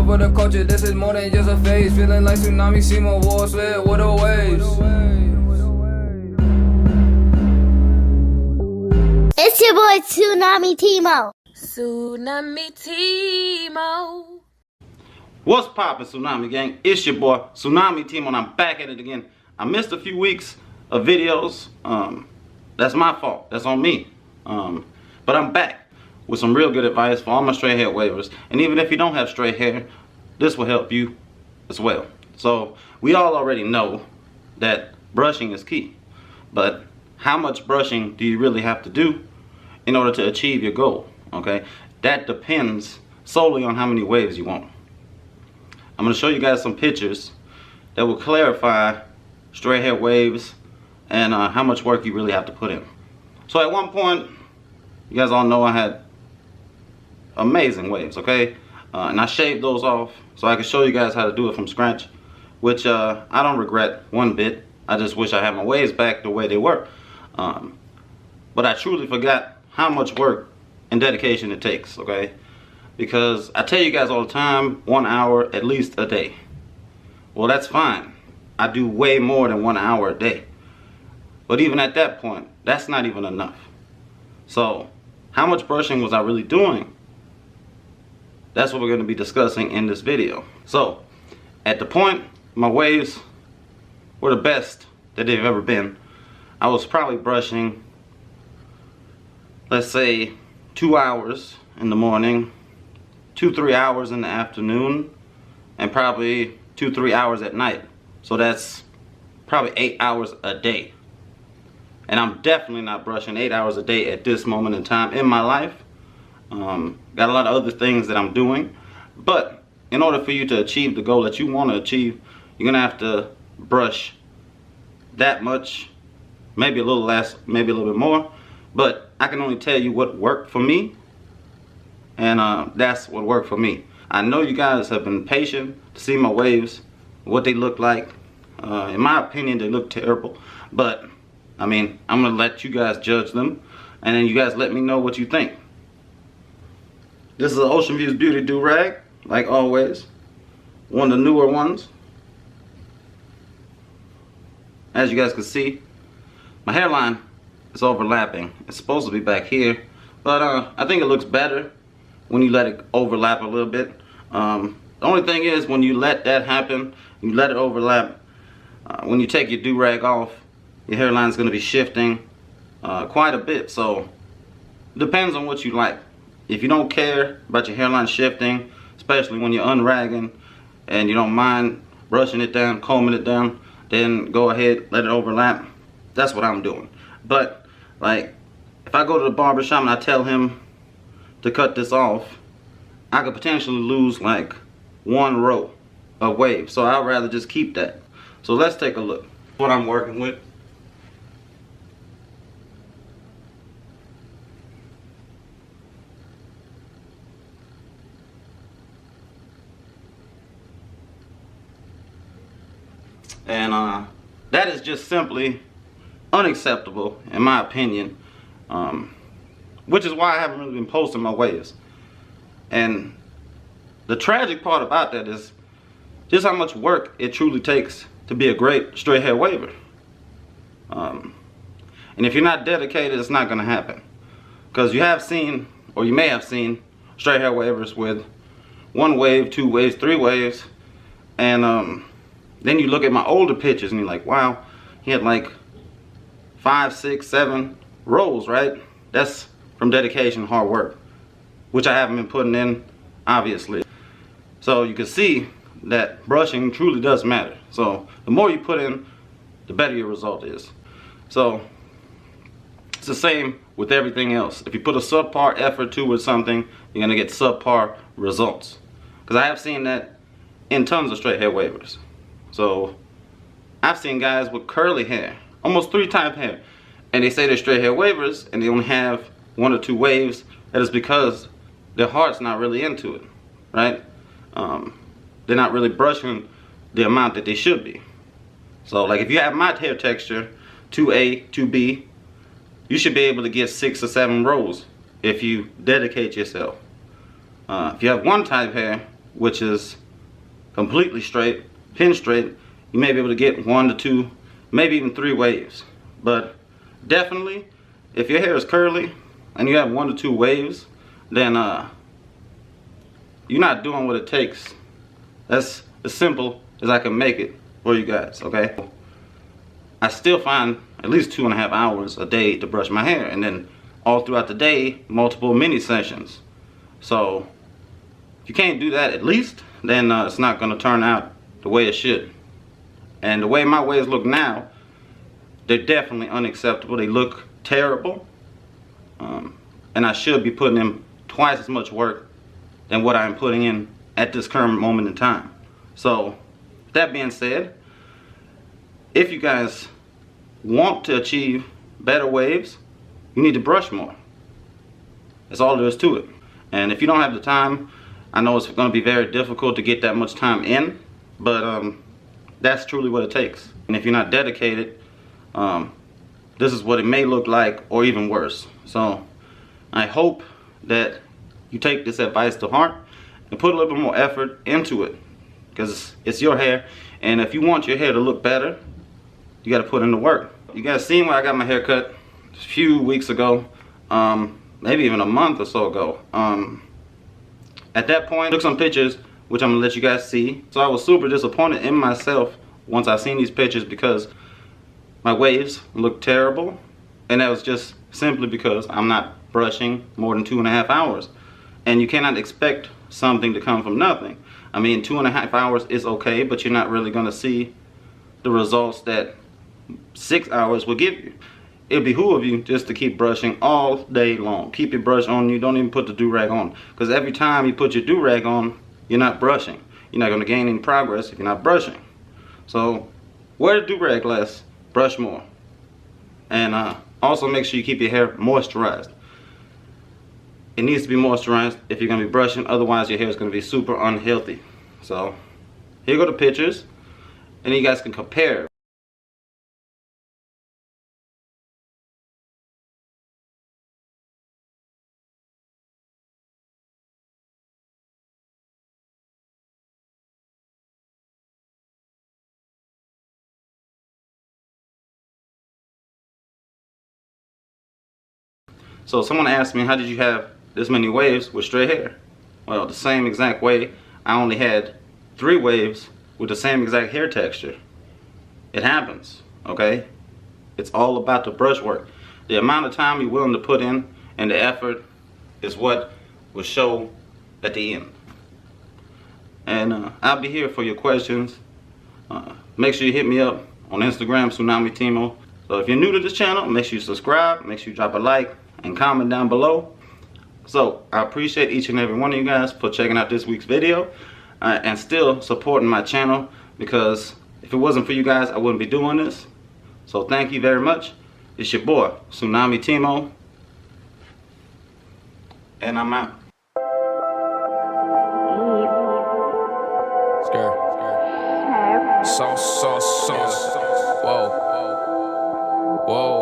for the culture, this is more than just a phase. Feeling like tsunami, see my walls lit with the waves. It's your boy Tsunami Timo. Tsunami Timo. What's poppin', Tsunami Gang? It's your boy Tsunami Timo, and I'm back at it again. I missed a few weeks of videos. That's my fault. That's on me. But I'm back with some real good advice for all my straight hair wavers. And even if you don't have straight hair, this will help you as well. So we all already know that brushing is key. But how much brushing do you really have to do in order to achieve your goal? Okay, that depends solely on how many waves you want. I'm going to show you guys some pictures that will clarify straight hair waves and how much work you really have to put in. So at one point, you guys all know I had amazing waves, okay? And I shaved those off so I could show you guys how to do it from scratch, which I don't regret one bit. I just wish I had my waves back the way they were. But I truly forgot how much work and dedication it takes, okay? Because I tell you guys all the time, 1 hour at least a day. Well, that's fine. I do way more than 1 hour a day. But even at that point, that's not even enough. So, how much brushing was I really doing? That's what we're going to be discussing in this video. So, at the point my waves were the best that they've ever been, I was probably brushing, let's say, 2 hours in the morning, 2-3 hours in the afternoon, and probably 2-3 hours at night. So that's probably 8 hours a day. And I'm definitely not brushing 8 hours a day at this moment in time in my life. Got a lot of other things that I'm doing. But in order for you to achieve the goal that you want to achieve, you're gonna have to brush that much, maybe a little less, maybe a little bit more. But I can only tell you what worked for me, and that's what worked for me. I know you guys have been patient to see my waves, what they look like. In my opinion, they look terrible, but I mean, I'm gonna let you guys judge them, and then you guys let me know what you think. This is an Ocean Views Beauty do-rag, like always, one of the newer ones. As you guys can see, my hairline is overlapping. It's supposed to be back here, but I think it looks better when you let it overlap a little bit. The only thing is, when you let that happen, you let it overlap, when you take your do-rag off, your hairline is going to be shifting quite a bit. So it depends on what you like. If you don't care about your hairline shifting, especially when you're unragging and you don't mind brushing it down, combing it down, then go ahead, let it overlap. That's what I'm doing. But like, if I go to the barber shop and I tell him to cut this off, I could potentially lose like 1 row of waves. So I'd rather just keep that. So let's take a look what I'm working with. And that is just simply unacceptable in my opinion, which is why I haven't really been posting my waves. And the tragic part about that is just how much work it truly takes to be a great straight hair waver. And if you're not dedicated, it's not going to happen. Because you have seen, or you may have seen, straight hair wavers with 1 wave, 2 waves, 3 waves, and then you look at my older pictures and you're like, wow, he had like 5, 6, 7 rows, right? That's from dedication and hard work, which I haven't been putting in, obviously. So you can see that brushing truly does matter. So the more you put in, the better your result is. So it's the same with everything else. If you put a subpar effort towards something, you're gonna get subpar results. Because I have seen that in tons of straight hair wavers. So I've seen guys with curly hair, almost 3 type hair, and they say they're straight hair wavers and they only have 1 or 2 waves. That is because their heart's not really into it, right? They're not really brushing the amount that they should be. So like if you have my hair texture, 2A, 2B, you should be able to get 6 or 7 rows if you dedicate yourself. If you have 1 type hair, which is completely straight, pin straight, you may be able to get 1 to 2, maybe even 3 waves. But definitely, if your hair is curly and you have 1 to 2 waves, then you're not doing what it takes. That's as simple as I can make it for you guys, okay? I still find at least 2.5 hours a day to brush my hair, and then all throughout the day, multiple mini sessions. So if you can't do that at least, then it's not gonna turn out the way it should. And the way my waves look now, they're definitely unacceptable. They look terrible. And I should be putting in twice as much work than what I'm putting in at this current moment in time. So that being said, if you guys want to achieve better waves, you need to brush more. That's all there is to it. And if you don't have the time, I know it's going to be very difficult to get that much time in, but that's truly what it takes. And if you're not dedicated, this is what it may look like, or even worse. So I hope that you take this advice to heart and put a little bit more effort into it, because it's your hair, and if you want your hair to look better, you got to put in the work. You guys seen where I got my hair cut a few weeks ago, maybe even a month or so ago. At that point, I took some pictures, which I'm gonna let you guys see. So I was super disappointed in myself once I seen these pictures, because my waves looked terrible, and that was just simply because I'm not brushing more than 2.5 hours. And you cannot expect something to come from nothing. I mean, 2.5 hours is okay, but you're not really gonna see the results that 6 hours will give you. It'll behoove you just to keep brushing all day long. Keep your brush on you. Don't even put the do-rag on, because every time you put your do-rag on, you're not brushing. You're not going to gain any progress if you're not brushing. So wear the do-rag less, brush more, and also make sure you keep your hair moisturized. It needs to be moisturized if you're going to be brushing, otherwise your hair is going to be super unhealthy. So here go the pictures, and you guys can compare. So someone asked me, how did you have this many waves with straight hair? Well, the same exact way. I only had 3 waves with the same exact hair texture. It happens, okay? It's all about the brush work. The amount of time you're willing to put in and the effort is what will show at the end. And I'll be here for your questions. Make sure you hit me up on Instagram, Tsunami Timo. So if you're new to this channel, make sure you subscribe, make sure you drop a like and comment down below. So I appreciate each and every one of you guys for checking out this week's video and still supporting my channel, because if it wasn't for you guys, I wouldn't be doing this. So thank you very much. It's your boy, Tsunami Timo, and I'm out. Sauce. Whoa.